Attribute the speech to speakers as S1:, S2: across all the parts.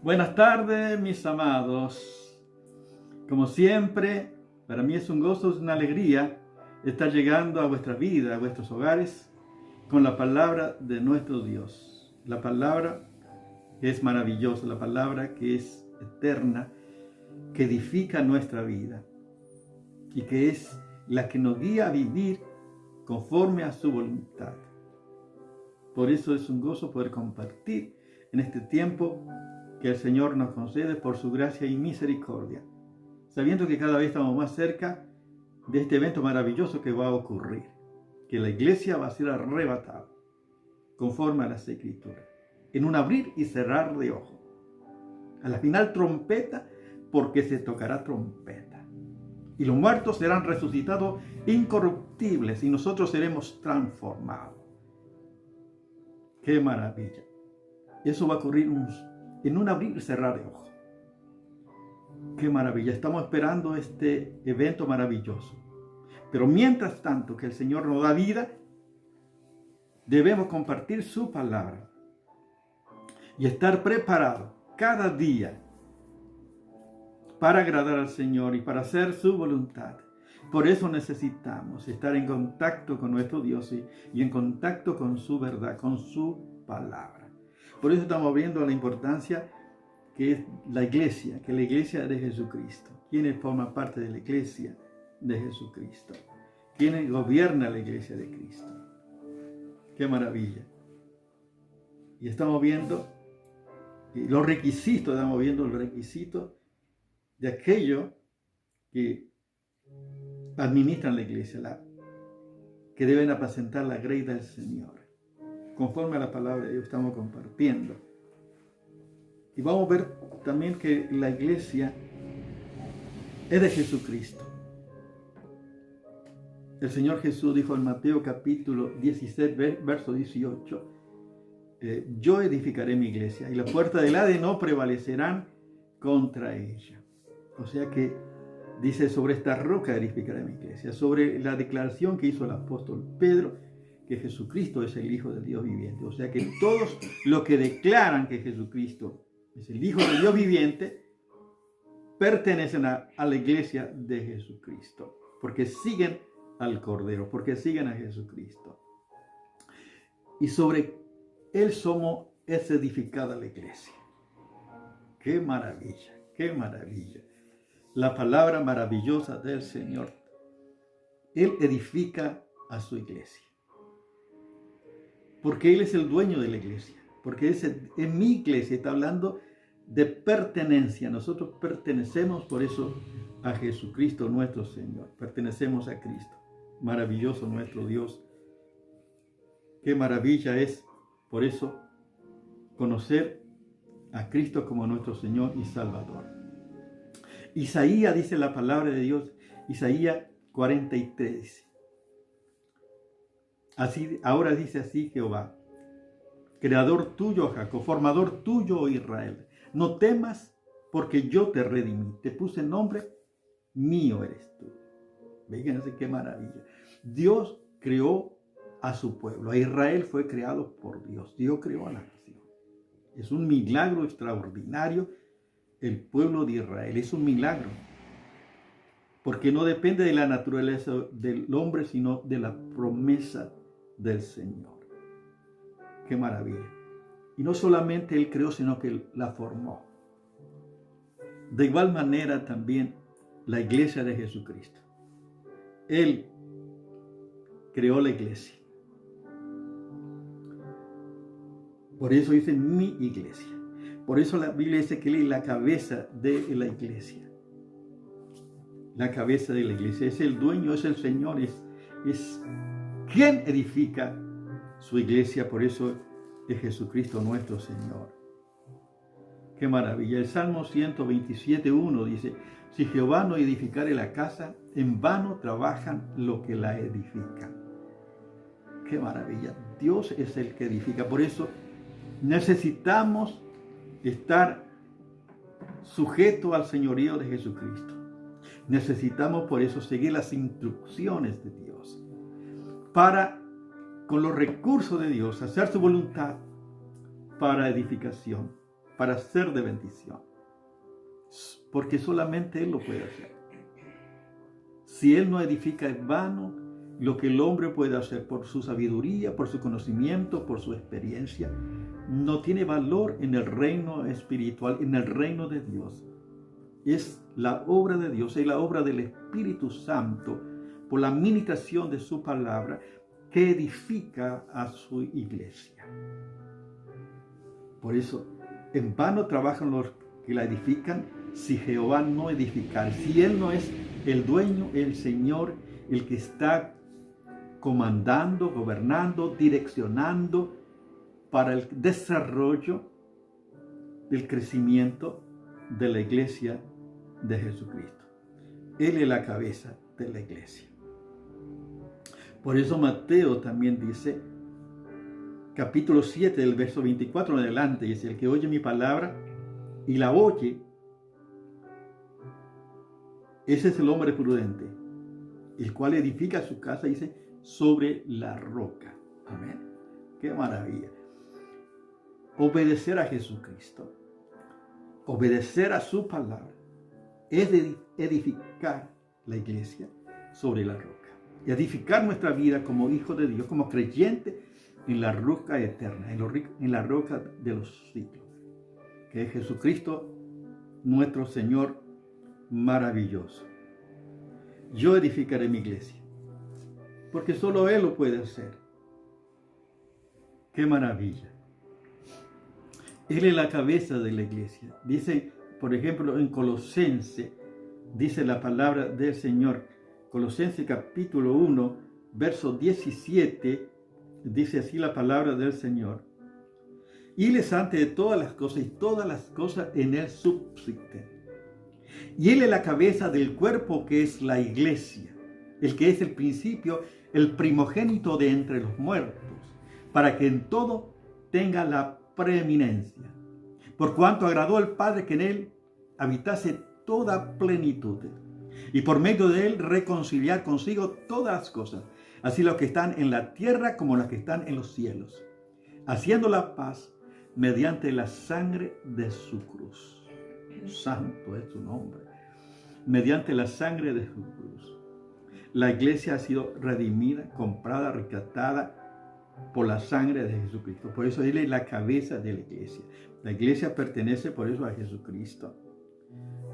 S1: Buenas tardes, mis amados. Como siempre, para mí es un gozo, es una alegría estar llegando a vuestra vida, a vuestros hogares, con la palabra de nuestro Dios. La palabra que es maravillosa, la palabra que es eterna, que edifica nuestra vida y que es la que nos guía a vivir conforme a su voluntad. Por eso es un gozo poder compartir en este tiempo que el Señor nos concede por su gracia y misericordia, sabiendo que cada vez estamos más cerca de este evento maravilloso que va a ocurrir, que la iglesia va a ser arrebatada, conforme a las Escrituras, en un abrir y cerrar de ojos. A la final trompeta, porque se tocará trompeta. Y los muertos serán resucitados incorruptibles y nosotros seremos transformados. ¡Qué maravilla! Eso va a ocurrir en un abrir y cerrar de ojos. ¡Qué maravilla! Estamos esperando este evento maravilloso. Pero mientras tanto que el Señor nos da vida, debemos compartir su palabra y estar preparados cada día para agradar al Señor y para hacer su voluntad. Por eso necesitamos estar en contacto con nuestro Dios y en contacto con su verdad, con su palabra. Por eso estamos viendo la importancia que es la iglesia, que es la iglesia de Jesucristo. ¿Quiénes forman parte de la iglesia de Jesucristo? ¿Quiénes gobiernan la iglesia de Cristo? ¡Qué maravilla! Y estamos viendo los requisitos, de aquellos que administran la iglesia, que deben apacentar la grey del Señor. Conforme a la palabra de Dios estamos compartiendo. Y vamos a ver también que la iglesia es de Jesucristo. El Señor Jesús dijo en Mateo capítulo 16, verso 18, yo edificaré mi iglesia y las puertas del Hades no prevalecerán contra ella. O sea que dice, sobre esta roca edificaré mi iglesia, sobre la declaración que hizo el apóstol Pedro, que Jesucristo es el Hijo del Dios viviente. O sea que todos los que declaran que Jesucristo es el Hijo del Dios viviente, pertenecen a la iglesia de Jesucristo, porque siguen al Cordero, porque siguen a Jesucristo. Y sobre Él es edificada la iglesia. ¡Qué maravilla! ¡Qué maravilla! La palabra maravillosa del Señor. Él edifica a su iglesia. Porque Él es el dueño de la iglesia. Porque es mi iglesia. Está hablando de pertenencia. Nosotros pertenecemos por eso a Jesucristo nuestro Señor. Pertenecemos a Cristo. Maravilloso nuestro Dios. Qué maravilla es, por eso, conocer a Cristo como nuestro Señor y Salvador. Isaías dice la palabra de Dios, Isaías 43. Ahora dice así Jehová, creador tuyo, Jacob, formador tuyo, Israel. No temas, porque yo te redimí. Te puse nombre, mío eres tú. Fíjense qué maravilla. Dios creó a su pueblo. A Israel fue creado por Dios. Dios creó a la nación. Es un milagro extraordinario el pueblo de Israel. Es un milagro. Porque no depende de la naturaleza del hombre, sino de la promesa del Señor. Qué maravilla. Y no solamente Él creó, sino que Él la formó. De igual manera también la iglesia de Jesucristo. Él creó la iglesia. Por eso dice mi iglesia. Por eso la Biblia dice que Él es la cabeza de la iglesia. La cabeza de la iglesia. Es el dueño, es el Señor, es quien edifica su iglesia. Por eso es Jesucristo nuestro Señor. Qué maravilla. El Salmo 127:1 dice, si Jehová no edificare la casa, en vano trabajan los que la edifican. Qué maravilla. Dios es el que edifica. Por eso necesitamos estar sujetos al señorío de Jesucristo. Necesitamos por eso seguir las instrucciones de Dios para, con los recursos de Dios, hacer su voluntad para edificación para ser de bendición. Porque solamente Él lo puede hacer. Si Él no edifica, es vano lo que el hombre puede hacer por su sabiduría, por su conocimiento, por su experiencia. No tiene valor en el reino espiritual, en el reino de Dios. Es la obra de Dios, es la obra del Espíritu Santo, por la ministración de su palabra, que edifica a su iglesia. Por eso, en vano trabajan los que la edifican, si Jehová no edificar, si Él no es el dueño, el Señor, el que está comandando, gobernando, direccionando para el desarrollo del crecimiento de la iglesia de Jesucristo. Él es la cabeza de la iglesia. Por eso Mateo también dice, capítulo 7, del verso 24 en adelante, dice: el que oye mi palabra y la oye, ese es el hombre prudente, el cual edifica su casa, dice, sobre la roca. Amén. Qué maravilla. Obedecer a Jesucristo, obedecer a su palabra, es edificar la iglesia sobre la roca. Y edificar nuestra vida como hijos de Dios, como creyentes en la roca eterna, en la roca de los siglos, que es Jesucristo, nuestro Señor maravilloso. Yo edificaré mi iglesia, porque solo Él lo puede hacer. ¡Qué maravilla! Él es la cabeza de la iglesia. Dice, por ejemplo, en Colosenses, dice la palabra del Señor, Colosenses capítulo 1, verso 17, dice así la palabra del Señor: y Él es antes de todas las cosas, y todas las cosas en Él subsisten. Y Él es la cabeza del cuerpo, que es la iglesia, el que es el principio, el primogénito de entre los muertos, para que en todo tenga la preeminencia. Por cuanto agradó al Padre que en Él habitase toda plenitud, y por medio de Él reconciliar consigo todas las cosas, así los que están en la tierra como los que están en los cielos, haciendo la paz mediante la sangre de su cruz. Santo es su nombre. Mediante la sangre de su cruz. La iglesia ha sido redimida, comprada, rescatada por la sangre de Jesucristo. Por eso Él es la cabeza de la iglesia. La iglesia pertenece por eso a Jesucristo.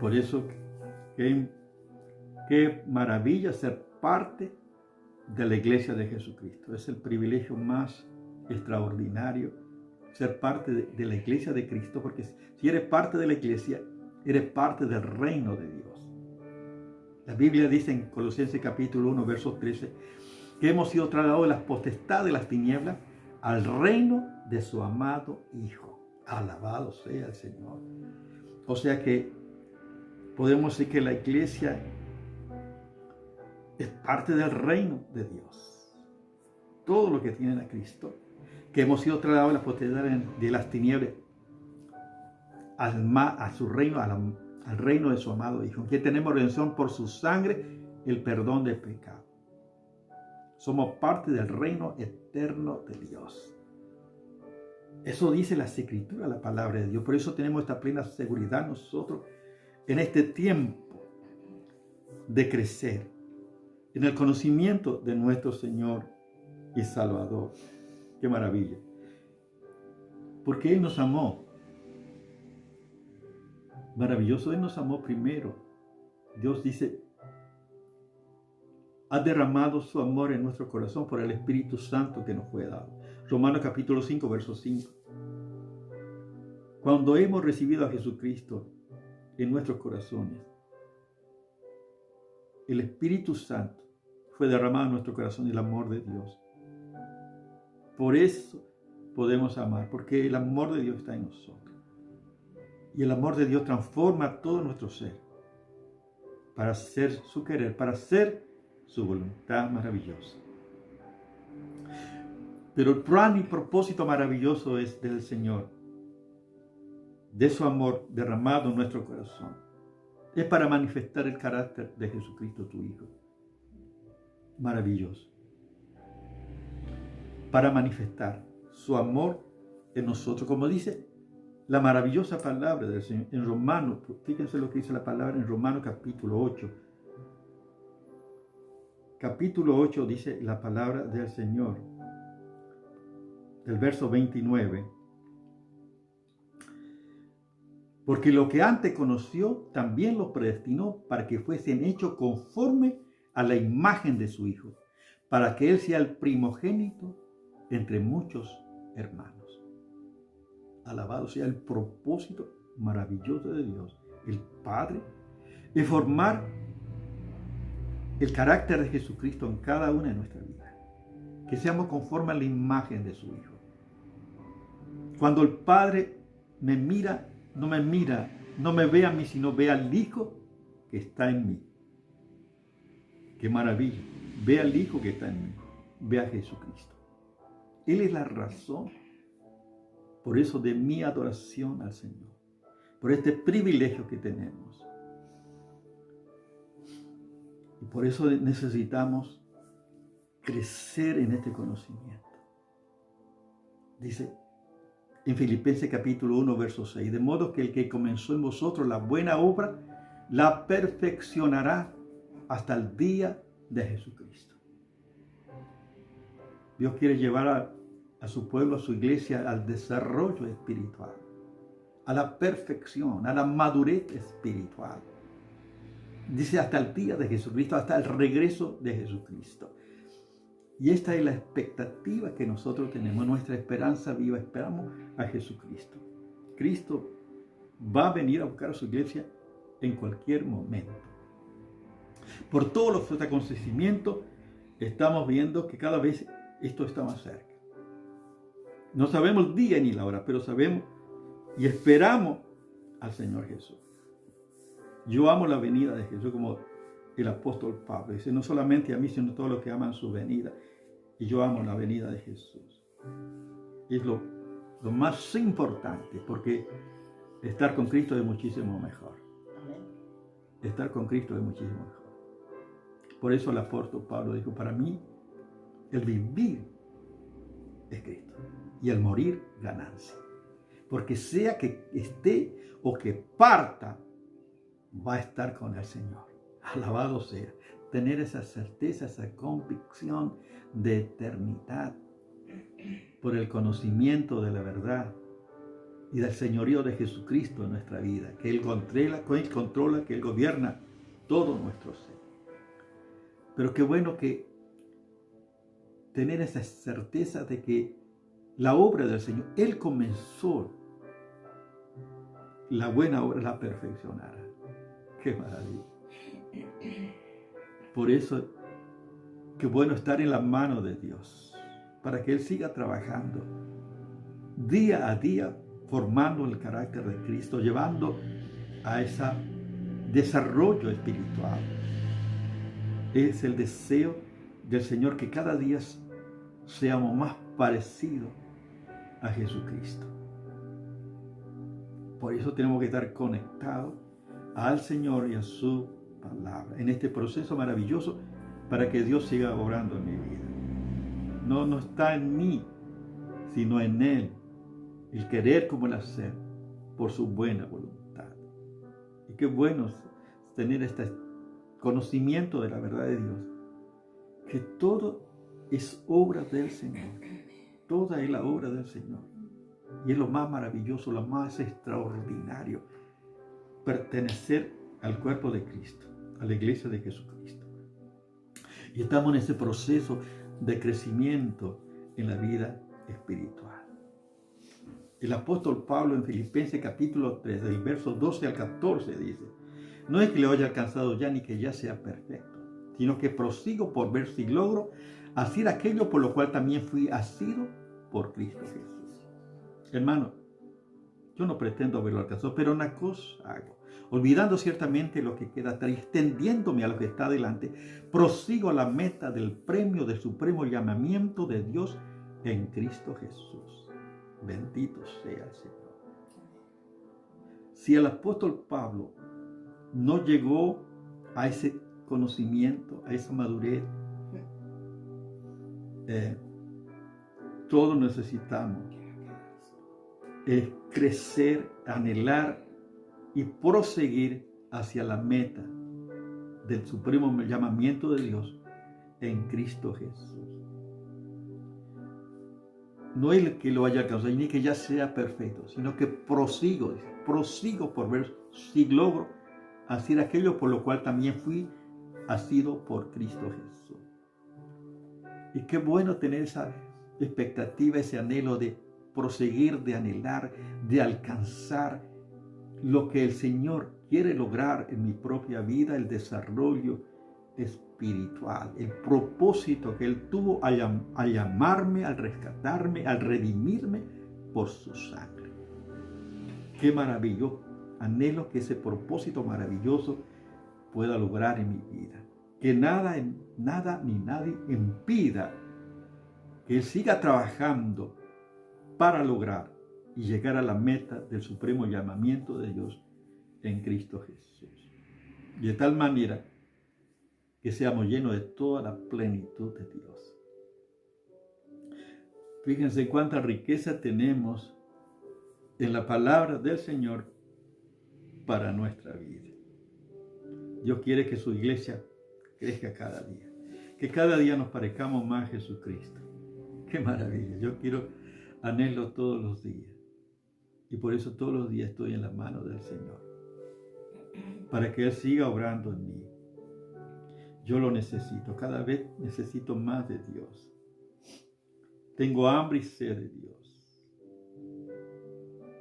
S1: Por eso, qué maravilla ser parte de la iglesia de Jesucristo. Es el privilegio más extraordinario ser parte de la iglesia de Cristo, porque si eres parte de la iglesia, eres parte del reino de Dios. La Biblia dice en Colosenses capítulo 1, verso 13, que hemos sido trasladados de las potestades de las tinieblas al reino de su amado Hijo. Alabado sea el Señor. O sea que podemos decir que la iglesia es parte del reino de Dios. Todo lo que tienen a Cristo, que hemos sido trasladados de las potestades de las tinieblas a su reino, al reino de su amado Hijo, que tenemos redención por su sangre, el perdón del pecado. Somos parte del reino eterno de Dios. Eso dice las Escrituras, la palabra de Dios. Por eso tenemos esta plena seguridad nosotros en este tiempo de crecer en el conocimiento de nuestro Señor y Salvador. ¡Qué maravilla! Porque Él nos amó. Maravilloso, Él nos amó primero. Dios dice, ha derramado su amor en nuestro corazón por el Espíritu Santo que nos fue dado. Romanos capítulo 5, verso 5. Cuando hemos recibido a Jesucristo en nuestros corazones, el Espíritu Santo fue derramado en nuestro corazón, el amor de Dios. Por eso podemos amar, porque el amor de Dios está en nosotros. Y el amor de Dios transforma todo nuestro ser para hacer su querer, para hacer su voluntad maravillosa. Pero el plan y propósito maravilloso es del Señor, de su amor derramado en nuestro corazón. Es para manifestar el carácter de Jesucristo, tu Hijo. Maravilloso. Para manifestar su amor en nosotros. Como dice la maravillosa palabra del Señor en Romanos. Fíjense lo que dice la palabra en Romanos capítulo 8. Capítulo 8 dice la palabra del Señor, del verso 29. Porque lo que antes conoció, también lo predestinó para que fuesen hechos conforme a la imagen de su Hijo, para que Él sea el primogénito entre muchos hermanos. Alabado sea el propósito maravilloso de Dios, el Padre, de formar el carácter de Jesucristo en cada una de nuestras vidas. Que seamos conformes a la imagen de su Hijo. Cuando el Padre me mira, no me ve a mí, sino ve al Hijo que está en mí. ¡Qué maravilla! Ve al Hijo que está en mí. Ve a Jesucristo. Él es la razón, por eso, de mi adoración al Señor. Por este privilegio que tenemos. Y por eso necesitamos crecer en este conocimiento. Dice en Filipenses capítulo 1, verso 6, de modo que el que comenzó en vosotros la buena obra, la perfeccionará hasta el día de Jesucristo. Dios quiere llevar a su pueblo, a su iglesia, al desarrollo espiritual, a la perfección, a la madurez espiritual. Dice hasta el día de Jesucristo, hasta el regreso de Jesucristo. Y esta es la expectativa que nosotros tenemos, nuestra esperanza viva. Esperamos a Jesucristo. Cristo va a venir a buscar a su iglesia en cualquier momento. Por todos los acontecimientos, estamos viendo que cada vez esto está más cerca. No sabemos el día ni la hora, pero sabemos y esperamos al Señor Jesús. Yo amo la venida de Jesús, como el apóstol Pablo dice, no solamente a mí, sino a todos los que aman su venida. Y yo amo la venida de Jesús. Es lo más importante, porque estar con Cristo es muchísimo mejor. Estar con Cristo es muchísimo mejor. Por eso el apóstol Pablo dijo, para mí, el vivir es Cristo y el morir ganancia. Porque sea que esté o que parta, va a estar con el Señor. Alabado sea. Tener esa certeza, esa convicción de eternidad por el conocimiento de la verdad y del señorío de Jesucristo en nuestra vida, que Él controla, que Él gobierna todo nuestro ser. Pero qué bueno que tener esa certeza de que la obra del Señor, Él comenzó la buena obra, la perfeccionará. ¡Qué maravilla! Por eso, qué bueno estar en la mano de Dios, para que Él siga trabajando día a día, formando el carácter de Cristo, llevando a ese desarrollo espiritual. Es el deseo del Señor que cada día seamos más parecidos a Jesucristo. Por eso tenemos que estar conectados al Señor y a su palabra, en este proceso maravilloso, para que Dios siga obrando en mi vida. No está en mí, sino en Él, el querer como el hacer, por su buena voluntad. Y qué bueno tener este conocimiento de la verdad de Dios, que todo es obra del Señor, toda es la obra del Señor, y es lo más maravilloso, lo más extraordinario, pertenecer al cuerpo de Cristo, a la iglesia de Jesucristo. Y estamos en ese proceso de crecimiento en la vida espiritual. El apóstol Pablo en Filipenses capítulo 3, del verso 12 al 14 dice, no es que le haya alcanzado ya ni que ya sea perfecto, sino que prosigo por ver si logro hacer aquello por lo cual también fui asido por Cristo Jesús. Hermano, yo no pretendo haberlo alcanzado, pero una cosa hago. Olvidando ciertamente lo que queda atrás, extendiéndome a lo que está adelante, prosigo a la meta del premio del supremo llamamiento de Dios en Cristo Jesús. Bendito sea el Señor. Si el apóstol Pablo no llegó a ese conocimiento, a esa madurez, todos necesitamos es crecer, anhelar y proseguir hacia la meta del supremo llamamiento de Dios en Cristo Jesús. No es que lo haya alcanzado, ni que ya sea perfecto, sino que prosigo por ver si logro hacer aquello por lo cual también fui asido por Cristo Jesús. Y qué bueno tener esa expectativa, ese anhelo de proseguir, de anhelar, de alcanzar lo que el Señor quiere lograr en mi propia vida, el desarrollo espiritual, el propósito que Él tuvo al llamarme, al rescatarme, al redimirme por su sangre. Qué maravilloso. Anhelo que ese propósito maravilloso pueda lograr en mi vida. Que nada ni nadie impida que Él siga trabajando para lograr y llegar a la meta del supremo llamamiento de Dios en Cristo Jesús. Y de tal manera que seamos llenos de toda la plenitud de Dios. Fíjense cuánta riqueza tenemos en la palabra del Señor para nuestra vida. Dios quiere que su iglesia crezca cada día, que cada día nos parezcamos más a Jesucristo. ¡Qué maravilla! Yo anhelo todos los días, y por eso todos los días estoy en la mano del Señor, para que Él siga obrando en mí. Yo lo necesito, cada vez necesito más de Dios. Tengo hambre y sed de Dios.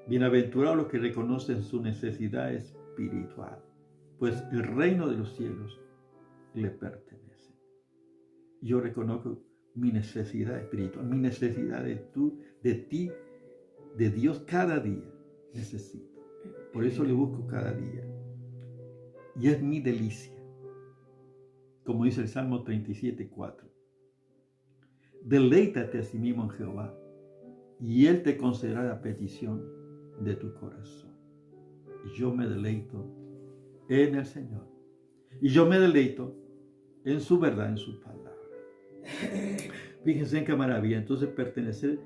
S1: Bienaventurados los que reconocen su necesidad espiritual, pues el reino de los cielos le pertenece. Yo reconozco mi necesidad espiritual, mi necesidad de ti, de Dios cada día necesito. Por eso le busco cada día. Y es mi delicia. Como dice el Salmo 37:4. Deleítate a sí mismo en Jehová, y Él te concederá la petición de tu corazón. Y yo me deleito en el Señor. Y yo me deleito en su verdad, en su palabra. Fíjense en qué maravilla. Entonces, pertenecer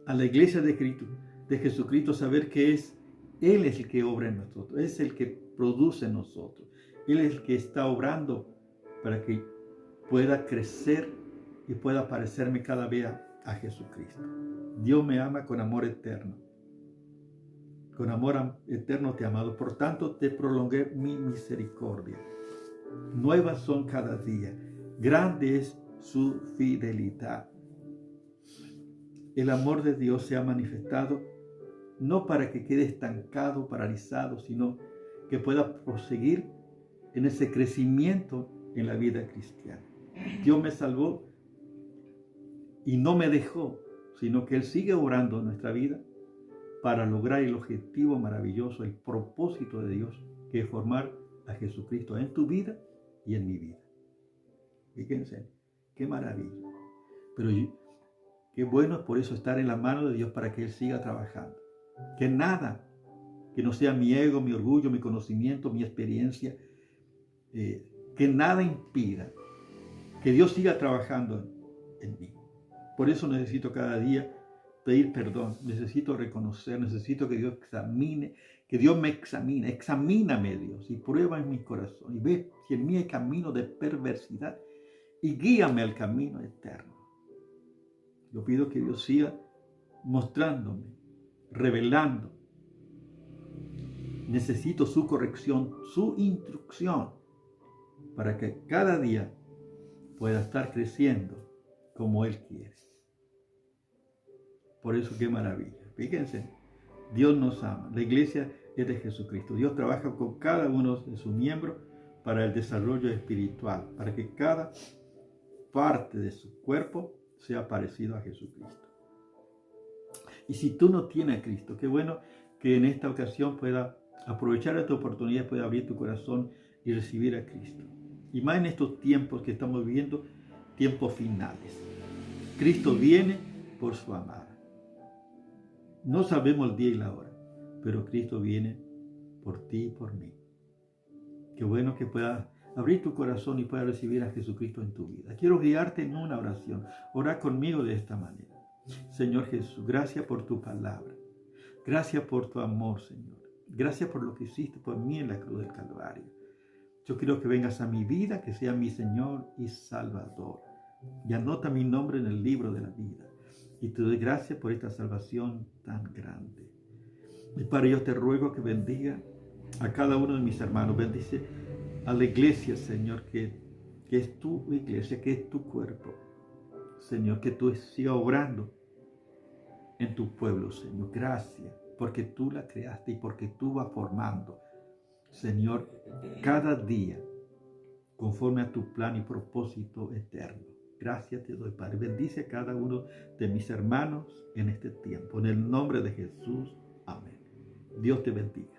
S1: a la iglesia de Jesucristo, saber que Él es el que obra en nosotros, es el que produce en nosotros. Él es el que está obrando para que pueda crecer y pueda parecerme cada vez a Jesucristo. Dios me ama con amor eterno. Con amor eterno te he amado. Por tanto, te prolongué mi misericordia. Nuevas son cada día. Grande es su fidelidad. El amor de Dios se ha manifestado no para que quede estancado, paralizado, sino que pueda proseguir en ese crecimiento en la vida cristiana. Dios me salvó y no me dejó, sino que Él sigue obrando en nuestra vida para lograr el objetivo maravilloso, el propósito de Dios, que es formar a Jesucristo en tu vida y en mi vida. Fíjense, qué maravilla. Pero qué bueno es por eso estar en la mano de Dios para que Él siga trabajando. Que nada, que no sea mi ego, mi orgullo, mi conocimiento, mi experiencia, que nada impida que Dios siga trabajando en mí. Por eso necesito cada día pedir perdón, necesito reconocer, necesito que Dios me examine, examíname Dios y prueba en mi corazón y ve si en mí hay camino de perversidad y guíame al camino eterno. Yo pido que Dios siga mostrándome, revelando. Necesito su corrección, su instrucción, para que cada día pueda estar creciendo como Él quiere. Por eso, qué maravilla. Fíjense, Dios nos ama. La iglesia es de Jesucristo. Dios trabaja con cada uno de sus miembros para el desarrollo espiritual, para que cada parte de su cuerpo sea parecido a Jesucristo. Y si tú no tienes a Cristo, qué bueno que en esta ocasión pueda aprovechar esta oportunidad, pueda abrir tu corazón y recibir a Cristo. Y más en estos tiempos que estamos viviendo, tiempos finales. Cristo viene por su amada. No sabemos el día y la hora, pero Cristo viene por ti y por mí. Qué bueno que puedas abrir tu corazón y puedas recibir a Jesucristo en tu vida. Quiero guiarte en una oración. Ora conmigo de esta manera. Señor Jesús, gracias por tu palabra. Gracias por tu amor, Señor. Gracias por lo que hiciste por mí en la cruz del Calvario. Yo quiero que vengas a mi vida, que sea mi Señor y Salvador. Y anota mi nombre en el libro de la vida. Y te doy gracias por esta salvación tan grande. Y Padre, yo te ruego que bendiga a cada uno de mis hermanos. Bendice a la iglesia, Señor, que es tu iglesia, que es tu cuerpo. Señor, que tú sigas obrando en tu pueblo, Señor. Gracias, porque tú la creaste y porque tú vas formando, Señor, cada día conforme a tu plan y propósito eterno. Gracias te doy, Padre. Bendice a cada uno de mis hermanos en este tiempo. En el nombre de Jesús. Amén. Dios te bendiga.